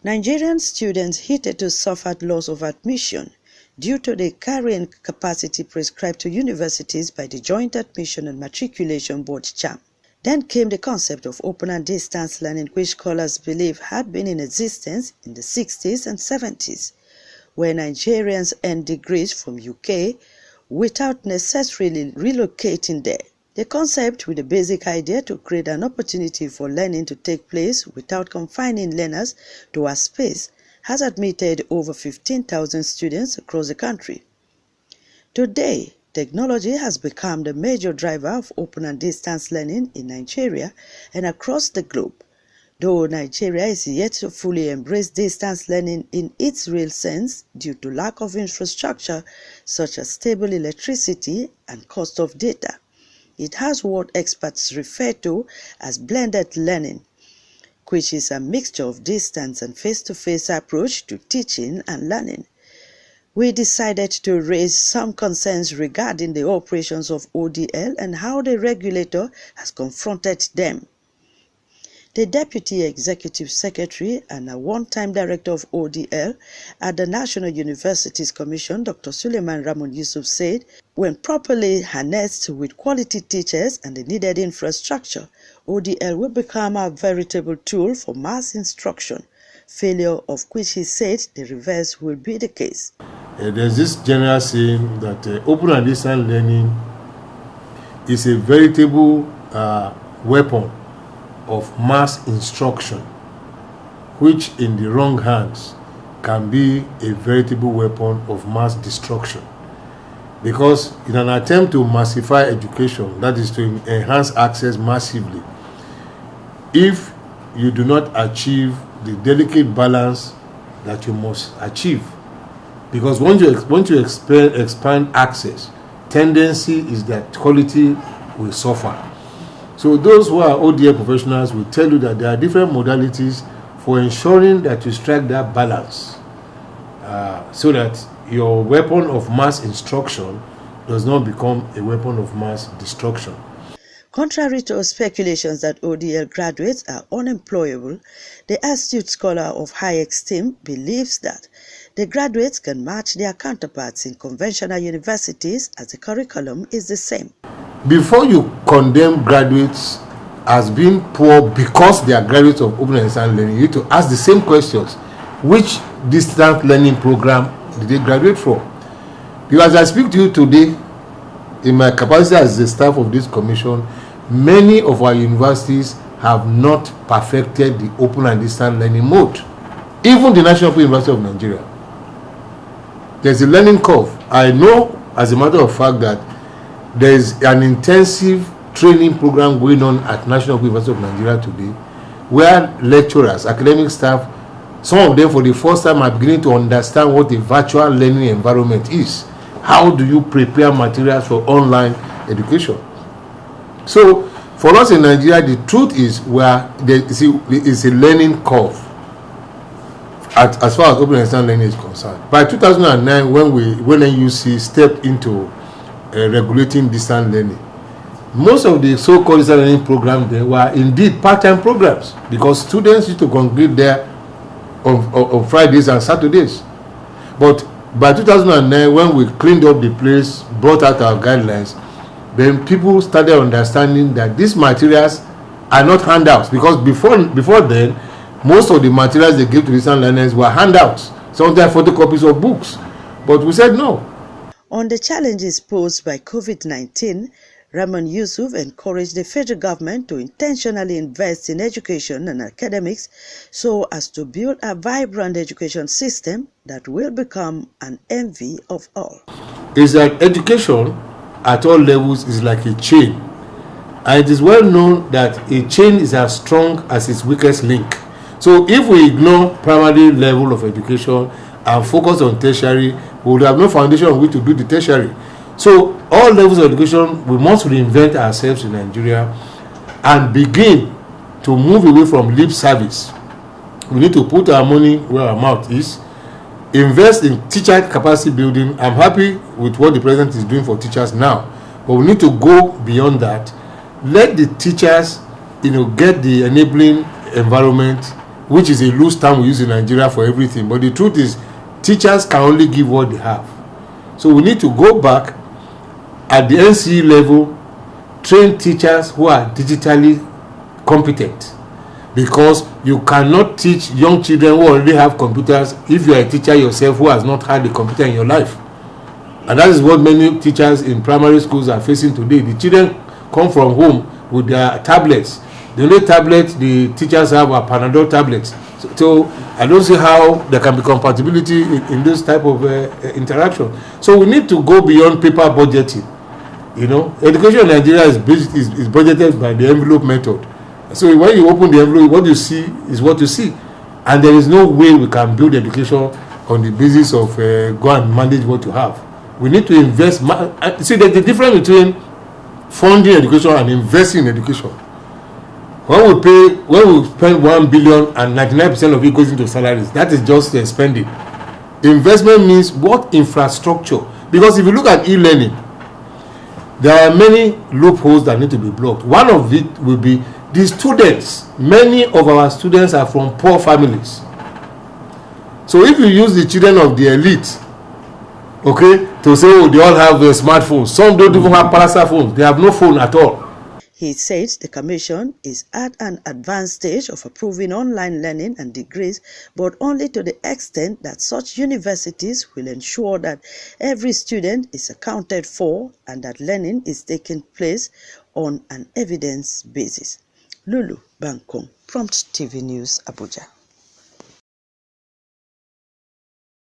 Nigerian students hitherto suffered loss of admission due to the carrying capacity prescribed to universities by the Joint Admission and Matriculation Board (JAMB). Then came the concept of open and distance learning, which scholars believe had been in existence in the 60s and 70s, where Nigerians earned degrees from UK without necessarily relocating there. The concept, with the basic idea to create an opportunity for learning to take place without confining learners to a space, has admitted over 15,000 students across the country. Today, technology has become the major driver of open and distance learning in Nigeria and across the globe. Though Nigeria is yet to fully embrace distance learning in its real sense due to lack of infrastructure such as stable electricity and cost of data, it has what experts refer to as blended learning, which is a mixture of distance and face-to-face approach to teaching and learning. We decided to raise some concerns regarding the operations of ODL and how the regulator has confronted them. The Deputy Executive Secretary and a one-time Director of ODL at the National Universities Commission, Dr. Suleiman Ramon Yusuf, said, when properly harnessed with quality teachers and the needed infrastructure, ODL will become a veritable tool for mass instruction, failure of which he said the reverse will be the case. There's this general saying that open and distance learning is a veritable weapon of mass instruction, which in the wrong hands can be a veritable weapon of mass destruction. Because in an attempt to massify education, that is to enhance access massively, if you do not achieve the delicate balance that you must achieve, because once you expand access, tendency is that quality will suffer. So those who are ODL professionals will tell you that there are different modalities for ensuring that you strike that balance so that your weapon of mass instruction does not become a weapon of mass destruction. Contrary to speculations that ODL graduates are unemployable, the astute scholar of high esteem believes that the graduates can match their counterparts in conventional universities as the curriculum is the same. Before you condemn graduates as being poor because they are graduates of open and distance learning, you need to ask the same questions. Which distance learning program did they graduate from? Because as I speak to you today, in my capacity as the staff of this commission, many of our universities have not perfected the open and distance learning mode. Even the National University of Nigeria. There's a learning curve. I know, as a matter of fact, that there is an intensive training program going on at National University of Nigeria today, where lecturers, academic staff, some of them for the first time are beginning to understand what a virtual learning environment is. How do you prepare materials for online education? So, for us in Nigeria, the truth is there is a learning curve as far as open and distance learning is concerned. By 2009, when NUC stepped into regulating distance learning, most of the so-called distance learning programs there were indeed part-time programs, because students used to congregate there on Fridays and Saturdays. But by 2009, when we cleaned up the place, brought out our guidelines, then people started understanding that these materials are not handouts, because before then, most of the materials they gave to distance learners were handouts, sometimes photocopies of books. But we said no. On the challenges posed by COVID-19, Ramon Yusuf encouraged the federal government to intentionally invest in education and academics so as to build a vibrant education system that will become an envy of all. Is that education at all levels is like a chain, and it is well known that a chain is as strong as its weakest link. So if we ignore primary level of education and focus on tertiary, we would have no foundation on which to do the tertiary. So all levels of education, we must reinvent ourselves in Nigeria and begin to move away from lip service. We need to put our money where our mouth is, invest in teacher capacity building. I'm happy with what the president is doing for teachers now, but we need to go beyond that. Let the teachers, get the enabling environment which is a loose term we use in Nigeria for everything. But the truth is, teachers can only give what they have. So we need to go back at the NCE level, train teachers who are digitally competent, because you cannot teach young children who already have computers if you are a teacher yourself who has not had a computer in your life. And that is what many teachers in primary schools are facing today. The children come from home with their tablets. The only tablet the teachers have are Panadol tablets. So I don't see how there can be compatibility in this type of interaction. So we need to go beyond paper budgeting. You know, education in Nigeria is budgeted by the envelope method. So when you open the envelope, what you see is what you see. And there is no way we can build education on the basis of go and manage what you have. We need to invest. See, there's a difference between funding education and investing in education. When we spend 1 billion and 99% of it goes into salaries, that is just spending. Investment means what infrastructure? Because if you look at e-learning, there are many loopholes that need to be blocked. One of it will be the students. Many of our students are from poor families. So if you use the children of the elite, okay, to say, oh, they all have smartphones. Some don't even have palazzo phones. They have no phone at all. He says the Commission is at an advanced stage of approving online learning and degrees, but only to the extent that such universities will ensure that every student is accounted for and that learning is taking place on an evidence basis. Lulu Bankong, Prompt TV News, Abuja.